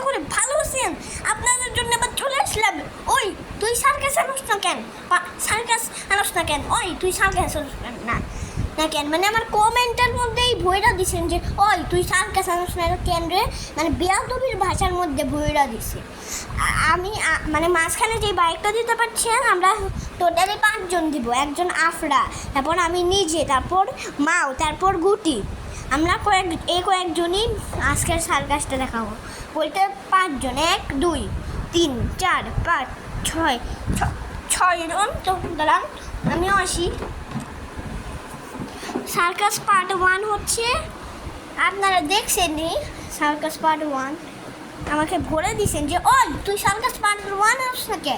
আশা করি ভালো আছেন। আপনাদের জন্য আবার চলে আসলাম। ওই তুই সার্কাস আনোস না কেন? সার্কাস আনোস না কেন? ওই তুই সার্কাস আনোস না না কেন? মানে আমার কমেন্টের মধ্যেই ভয়টা দিছেন যে ওই তুই সার্কাস আনোস না কেন রে, মানে বেয়াদবির ভাষার মধ্যে ভয়টা দিছে। আমি মানে মাঝখানে যে বাইকটা দিতে পারছেন আমরা টোটালি 5 জন দিব। একজন আফরা, তারপর আমি নিজে, তারপর মাও, তারপর গুটি। আমরা কয়েকজনই আজকের সার্কাসটা দেখাবো। বলতে 5 জন, 1 2 3 4 5 6 6 জন। তো দাঁড়ান আমিও আসি। সার্কাস পার্ট 1 হচ্ছে, আপনারা দেখছেননি সার্কাস পার্ট 1। আমাকে বলে দিয়েছেন যে ওই তুই সার্কাস পার্ট 1 আস না কে?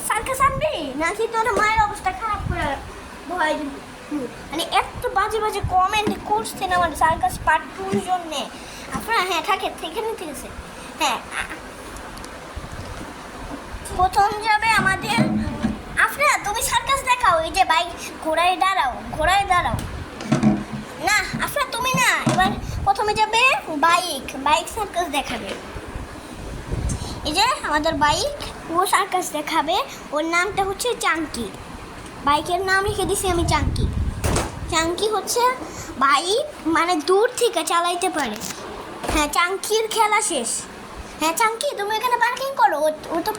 সার্কাস আনবি নাকি তোর মায়ের অবস্থা খারাপ করে ভয় দিবি? মানে এত বাজে বাজে কমেন্ট করছেন আমার সার্কাস পার্ট 2 এর জন্যে আপনারা। হ্যাঁ থাকে এখানে ঠিক আছে। হ্যাঁ, প্রথম যাবে আমাদের আপনারা। তুমি সার্কাস দেখাও, এই যে বাইক ঘোড়ায় দাঁড়াও, ঘোড়ায় দাঁড়াও। না আপনারা তুমি না, এবার প্রথমে যাবে বাইক সার্কাস দেখাবে। এই যে আমাদের বাইক, ও সার্কাস দেখাবে। ওর নামটা হচ্ছে চাঙ্কি। বাইকের নাম লিখে দিছি আমি চাঙ্কি। চাঙ্কি হচ্ছে বাইক মানে দূর থেকে চালাইতে পারে। হ্যাঁ, চাঙ্কির খেলা শেষ। হ্যাঁ চাঙ্কি তুমি এখানে পার্কিং করো। ও তো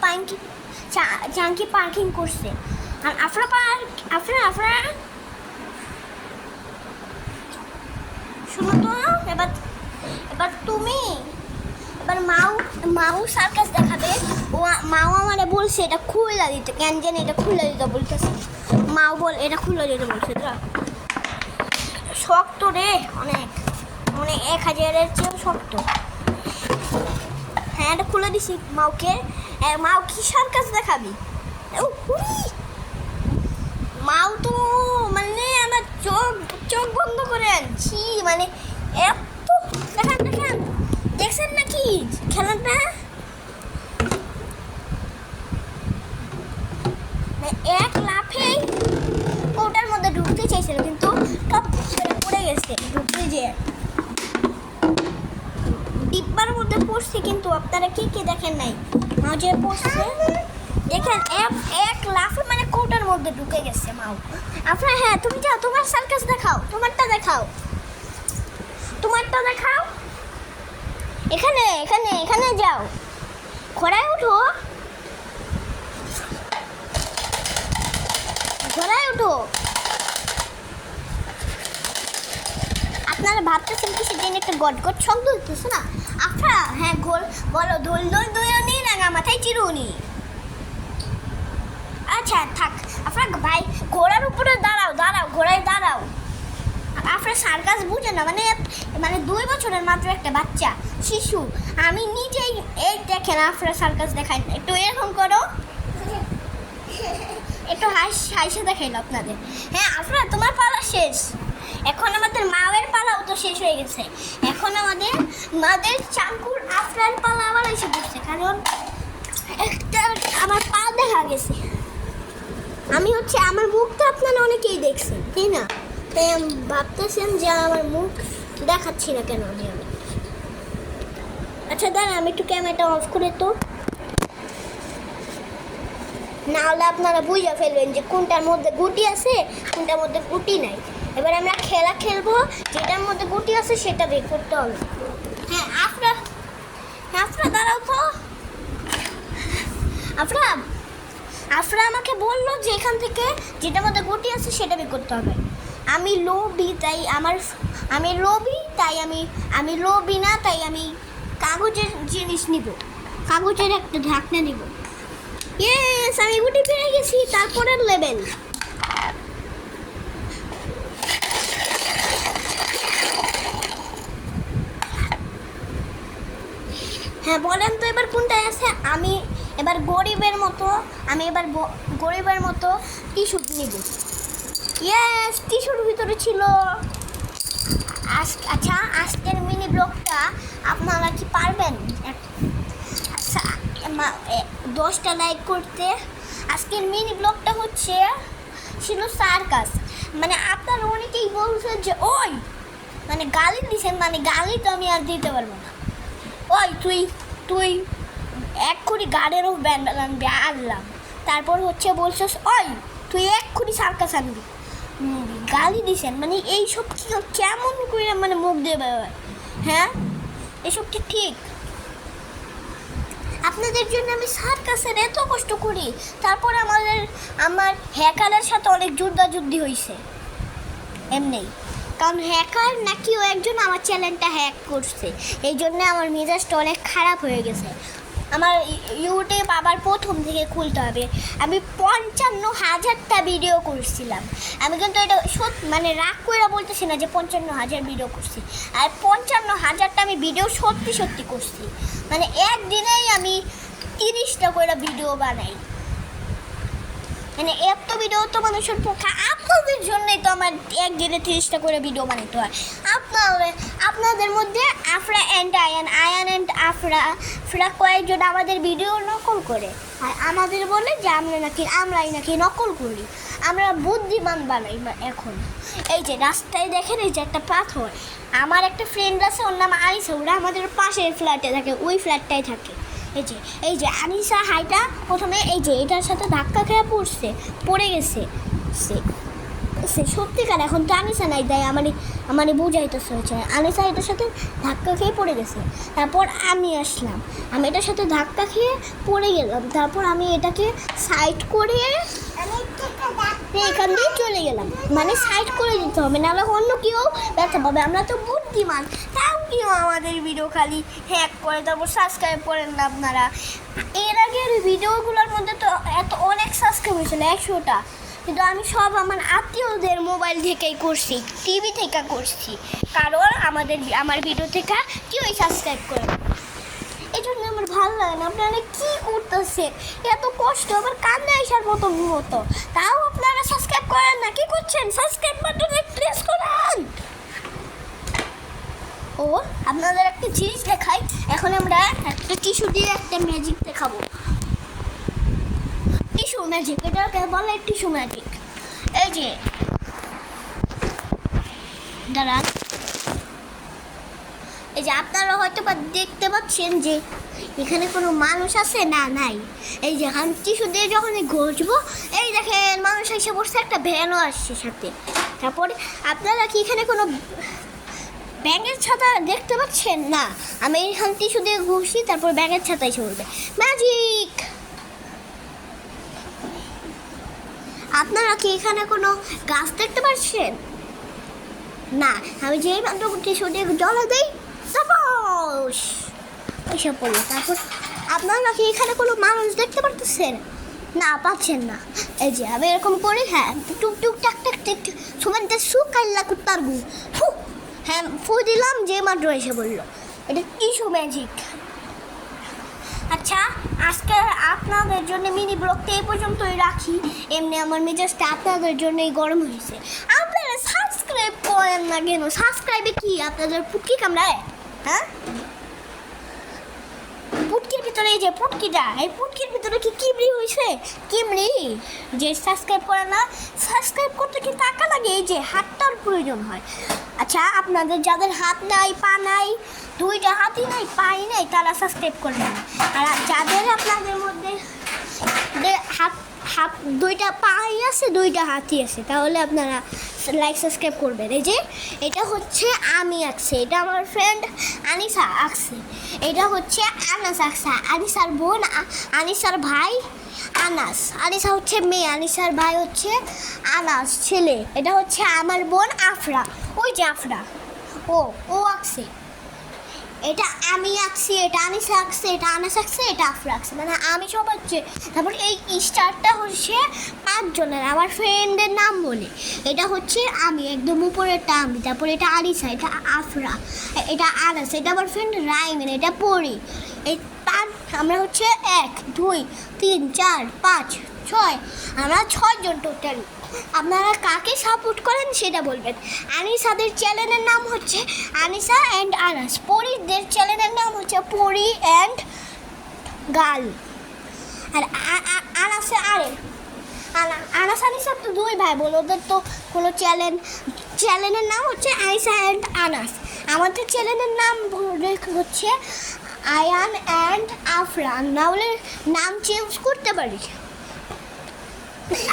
চাঙ্কি পার্কিং করছে। আর আপনারা শুনো তো, এবার তুমি, এবার মাও সার্কাস দেখাবে। ও মাও আমারে বলছে এটা খুলে দিতে, কেন জানি এটা খুলে দিতে বলতেছে। মাও বল এটা খুলে দিতে বলছে। তো শক্ত রে, অনেক, মানে 1000-এর চেয়েও শক্ত। হ্যাঁ এটা খুলে দিছি মাওকে। মাও কি সার্কাস দেখাবি? মাও তো মানে আমার চোখ বন্ধ করে আনছি। মানে এত দেখেন দেখছেন নাকি খেলাটা? এক লাফেই ওটার মধ্যে ঢুকতে চাইছিল, কিন্তু টপ করে পড়ে গেছে। ঢুকতে যে ডিব্বার মধ্যে পড়ছে, কিন্তু আপনারা কি দেখেন নাই? মাও যে পড়ছে দেখেন, এক লাফে মানে কোটার মধ্যে ঢুকে গেছে মাও। আপনারা হ্যাঁ তুমি যাও, তোমার সার্কাস দেখাও, তোমারটা দেখাও। এখানে যাও, ঘোড়ায় উঠো। আপনারা ভাবতেছেন কি সেদিন একটা গটগট শব্দ হইতেছে না? আপনারা হ্যাঁ বলো দোল নিন না মাথায় চিরুনি। আচ্ছা থাক, আপনার ভাই ঘোড়ার উপরে দাঁড়াও, ঘোড়ায় দাঁড়াও। আপনার সার্কাস বুঝে না, মানে 2 বছরের মাত্র একটা বাচ্চা শিশু। আমি নিজেই এই দেখেন আপনার সার্কাস দেখাই, একটু এরকম করো, একটু হাসি দেখাইল আপনাদের। হ্যাঁ আপনার তোমার পালা শেষ। এখন আমাদের মায়ের পালাও তো শেষ হয়ে গেছে। এখন আমাদের চাঙ্কুর আফরার পালা আবার এসে পড়ছে, কারণ একটা আমার পা দেখা গেছে। আমি হচ্ছে আমার মুখটা আপনারা অনেকেই দেখছেন তাই না? তাই আমি ভাবতেছেন যে আমার মুখ দেখাচ্ছি না কেন আমি। আচ্ছা দাঁড়ান আমি একটু ক্যামেরাটা অফ করে, তো নাহলে আপনারা বুঝে ফেলবেন যে কোনটার মধ্যে গুটি আছে, কোনটার মধ্যে গুটি নাই। এবার আমরা খেলা খেলবো, যেটার মধ্যে গুটি আছে সেটা বের করতে হবে। হ্যাঁ আপনারা দাঁড়াও তো। আপনারা আমাকে বললো যে এখান থেকে যেটার মধ্যে গুটি আছে সেটা বের করতে হবে। আমি লোভী তাই আমি লোভী না, তাই আমি কাগজের জিনিস নিব, কাগজের একটা ঢাকনা নিব। ইয়েস আমি গুটি পেয়ে গেছি। তারপরের লেভেল। হ্যাঁ বলেন তো এবার কোনটায় আছে? আমি এবার গরিবের মতো টিস্যু নিব। ইয়েস টিস্যুর ভিতরে ছিল। আচ্ছা আজকের মিনি ব্লগটা আপনারা কি পারবেন 10টা লাইক করতে? আজকের মিনি ব্লগটা ছিল সার্কাস। মানে আপনারা অনেকেই বলছেন যে ওই মানে গালি দিছেন, মানে গালি তো আমি আর দিতে পারবো না। ওই তুই এক্ষুনি গার্ডেনও ব্যান্ড আনবি, আনলাম। তারপর হচ্ছে বলছিস ওই তুই এক্ষুনি সার্কাস আনবি, গালি দিছেন। মানে এইসব কি কেমন করে মানে মুখ দিয়ে বেরোয়? হ্যাঁ, এসব কি ঠিক? আপনাদের জন্য আমি সার্কাসের এত কষ্ট করি, তারপর আমার হ্যাকারের সাথে অনেক যুদ্ধি হয়েছে এমনি। কারণ হ্যাকার নাকি ও একজন আমার চ্যানেলটা হ্যাক করছে, এই জন্য আমার মেজাজটা অনেক খারাপ হয়ে গেছে। আমার ইউটিউব আবার প্রথম থেকে খুলতে হবে। আমি 55,000টা ভিডিও করছিলাম। আমি কিন্তু এটা মানে রাগ করে বলতেছি না যে 55,000 ভিডিও করছি, আর 55,000টা আমি ভিডিও সত্যি করছি। মানে একদিনেই আমি 30টা করে ভিডিও বানাই। মানে এত ভিডিও তো মানুষের পক্ষে, আপনাদের জন্যই তো আমার একদিনে 30টা করে ভিডিও বানাতে হয়। আপনাদের মধ্যে আফরা অ্যান্ড আয়ান অ্যান্ড আফরা কয়েকজন আমাদের ভিডিও নকল করে, আর আমাদের বলে যে আমরাই নাকি নকল করি, আমরা বুদ্ধিমান বানাই। এখন এই যে রাস্তায় দেখেন, এই যে একটা পাথর, আমার একটা ফ্রেন্ড আছে, ওর নাম আনিসা, ওরা আমাদের পাশের ফ্ল্যাটে থাকে, ওই ফ্ল্যাটটাই থাকে। এই যে আনিসা হাইটা প্রথমে এই যে এটার সাথে ধাক্কা খেয়ে পড়ে গেছে সে সত্যিকার। এখন তো আনিসা নাই, তাই আমার বুঝাইতেছে হচ্ছে আনিসা এটার সাথে ধাক্কা খেয়ে পড়ে গেছে। তারপর আমি আসলাম, আমি এটার সাথে ধাক্কা খেয়ে পড়ে গেলাম। তারপর আমি এটাকে সাইড করে এখান দিয়ে চলে গেলাম। মানে সাইড করে দিতে হবে, নাহলে অন্য কেউ ব্যথা পাবে। আমরা তো বুদ্ধিমান, তাও কেউ আমাদের ভিডিও খালি হ্যাক করে। তারপর সাবস্ক্রাইব করেন না আপনারা। এর আগের ভিডিওগুলোর মধ্যে তো অনেক সাবস্ক্রাইব হয়েছিল, 100টা, কিন্তু আমি সব আমার আত্মীয়দের মোবাইল থেকেই করছি, টিভি থেকে করছি, কারণ আমার ভিডিও থেকে কেউই সাবস্ক্রাইব করে না। এই জন্য আমার ভালো লাগে না। আপনারা কী করতেছে, এত কষ্ট, আবার কান্না আসার মতো মুহূর্ত, তাও আপনারা সাবস্ক্রাইব করেন না। কী করছেন? সাবস্ক্রাইব বাটনে প্রেস করেন। ও আপনাদের একটা জিনিস দেখাই। এখন আমরা একটা টিস্যু দিয়ে একটা ম্যাজিক দেখাবো। টিস্যু ম্যাজিক, এটাকে বলে টিস্যু ম্যাজিক। এই যে দাঁড়ান, এই যে আপনারা হয়তো বা দেখতে পাচ্ছেন যে এখানে কোনো মানুষ আছে না, নাই। এই যে আমি টিস্যু দিয়ে যখন ঘষবো, এই দেখেন মানুষ এসে বসে, একটা ভ্যানও আসছে সাথে। তারপরে আপনারা কি এখানে কোনো ব্যাঙের ছাতা দেখতে পাচ্ছেন? না, আমি এখানে টিস্যু দিয়ে ঘষি, তারপর ব্যাঙের ছাতা এসে বলবে ম্যাজিক। আপনারা কি এখানে কোনো গাছ দেখতে পাচ্ছেন? না, আমি যেই মাত্র টিস্যু দিয়ে জলে দিই এসব পড়লো। তারপর আপনারা কি এখানে কোনো মানুষ দেখতে পারতেছেন? না, পাচ্ছেন না। এই যে আমি এরকম করি, হ্যাঁ, টুক টুক টাক টাক টিক সুমানতে সুকাইল্লা কুত্তার গু ফু, হ্যাঁ ফু দিলাম, যে মাত্র এসে বললো। এটা টিস্যু ম্যাজিক। আচ্ছা, আজকে আপনাদের জন্য মিনি ব্লগটা এই পর্যন্তই রাখি। এমনি আমার মেজাজটা আপনাদের জন্যই গরম হয়েছে। আপনারা সাবস্ক্রাইব করেন না কেন? সাবস্ক্রাইবে কি আপনাদের পুটকি কামড়ায়? হ্যাঁ, পুটকির ভিতরে এই যে পুটকিটা, এই পুটকির ভিতরে কি কিমড়ি হয়েছে? কিমড়ি যে সাবস্ক্রাইব করে না, সাবস্ক্রাইব করতে কি টাকা লাগে? এই যে হাতটার প্রয়োজন হয়। আচ্ছা, আপনাদের যাদের হাত নাই, পা নাই, দুইটা হাতই নাই, পাই নাই, তারা সাবস্ক্রাইব করবেন না। আর যাদের আপনাদের মধ্যে হাত দুইটা পাই আছে, দুইটা হাতই আছে, তাহলে আপনারা লাইক সাবস্ক্রাইব করবেন। এই যে এটা হচ্ছে আমি আঁকছি, এটা আমার ফ্রেন্ড আনিসা আঁকছে, এটা হচ্ছে আনাস আঁকছে, আনিসার বোন, আনিসার ভাই আনাস। আনিসা হচ্ছে মেয়ে, আনিসার ভাই হচ্ছে আনাস ছেলে। এটা হচ্ছে আমার বোন আফরা, ওই যে আফরা, ও আঁকছে। এটা আমি আঁকছি, এটা আনিসা আঁকছে, এটা আনাস আঁকছে, এটা আফরা আঁকছে, মানে আমি সব হচ্ছে। তারপর এই স্টারটা হচ্ছে 5 জনের আমার ফ্রেন্ডের নাম বলে। এটা হচ্ছে আমি, একদম উপরেরটা আমি, তারপর এটা আনিসা, এটা আফরা, এটা আনাস, এটা আমার ফ্রেন্ড রাইমেন, এটা পড়ি। এই 5 আমরা হচ্ছে 1 2 3 4 5 6, আমরা 6 জন টোটাল। আপনারা কাকে সাপোর্ট করেন সেটা বলবেন। আনিসাদের চ্যানেলের নাম হচ্ছে আনিসা অ্যান্ড আনাস, পরিদের চ্যানেলের নাম হচ্ছে পরি অ্যান্ড গার্ল। আর আনাসে আনাস আনিসা তো 2 ভাই বোন, ওদের তো কোনো চ্যানেলের নাম হচ্ছে আনিসা অ্যান্ড আনাস। আমাদের চ্যানেলের নাম হচ্ছে আয়ান অ্যান্ড আফরা, না হলে নাম চেঞ্জ করতে পারি।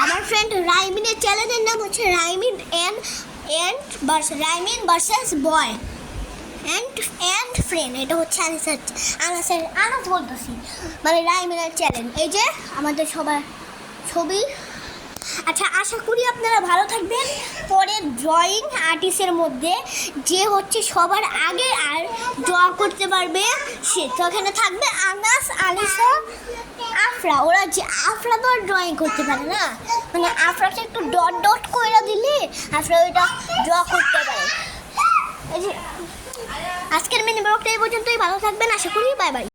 আমার ফ্রেন্ড রাইমিনের চ্যানেলের নাম হচ্ছে রাইমিন ভার্সেস বয় অ্যান্ড ফ্রেন্ড। এটা হচ্ছে আনাস বলতেছি, মানে রাইমিনের চ্যানেল। এই যে আমাদের সবার ছবি। আচ্ছা, আশা করি আপনারা ভালো থাকবেন। পরের ড্রয়িং আর্টিস্টের মধ্যে যে হচ্ছে সবার আগে আর ড্র করতে পারবে সে তো এখানে থাকবে আনাস, আলিসা, আফরা। ওরা যে আফরা তো আর ড্রয়িং করতে পারে না, মানে আফরাকে একটু ডট ডট করে দিলে আফরা ওইটা ড্র করতে পারে। এই যে আজকের মিনি ব্লগটা এই পর্যন্তই। ভালো থাকবেন আশা করি। Bye bye.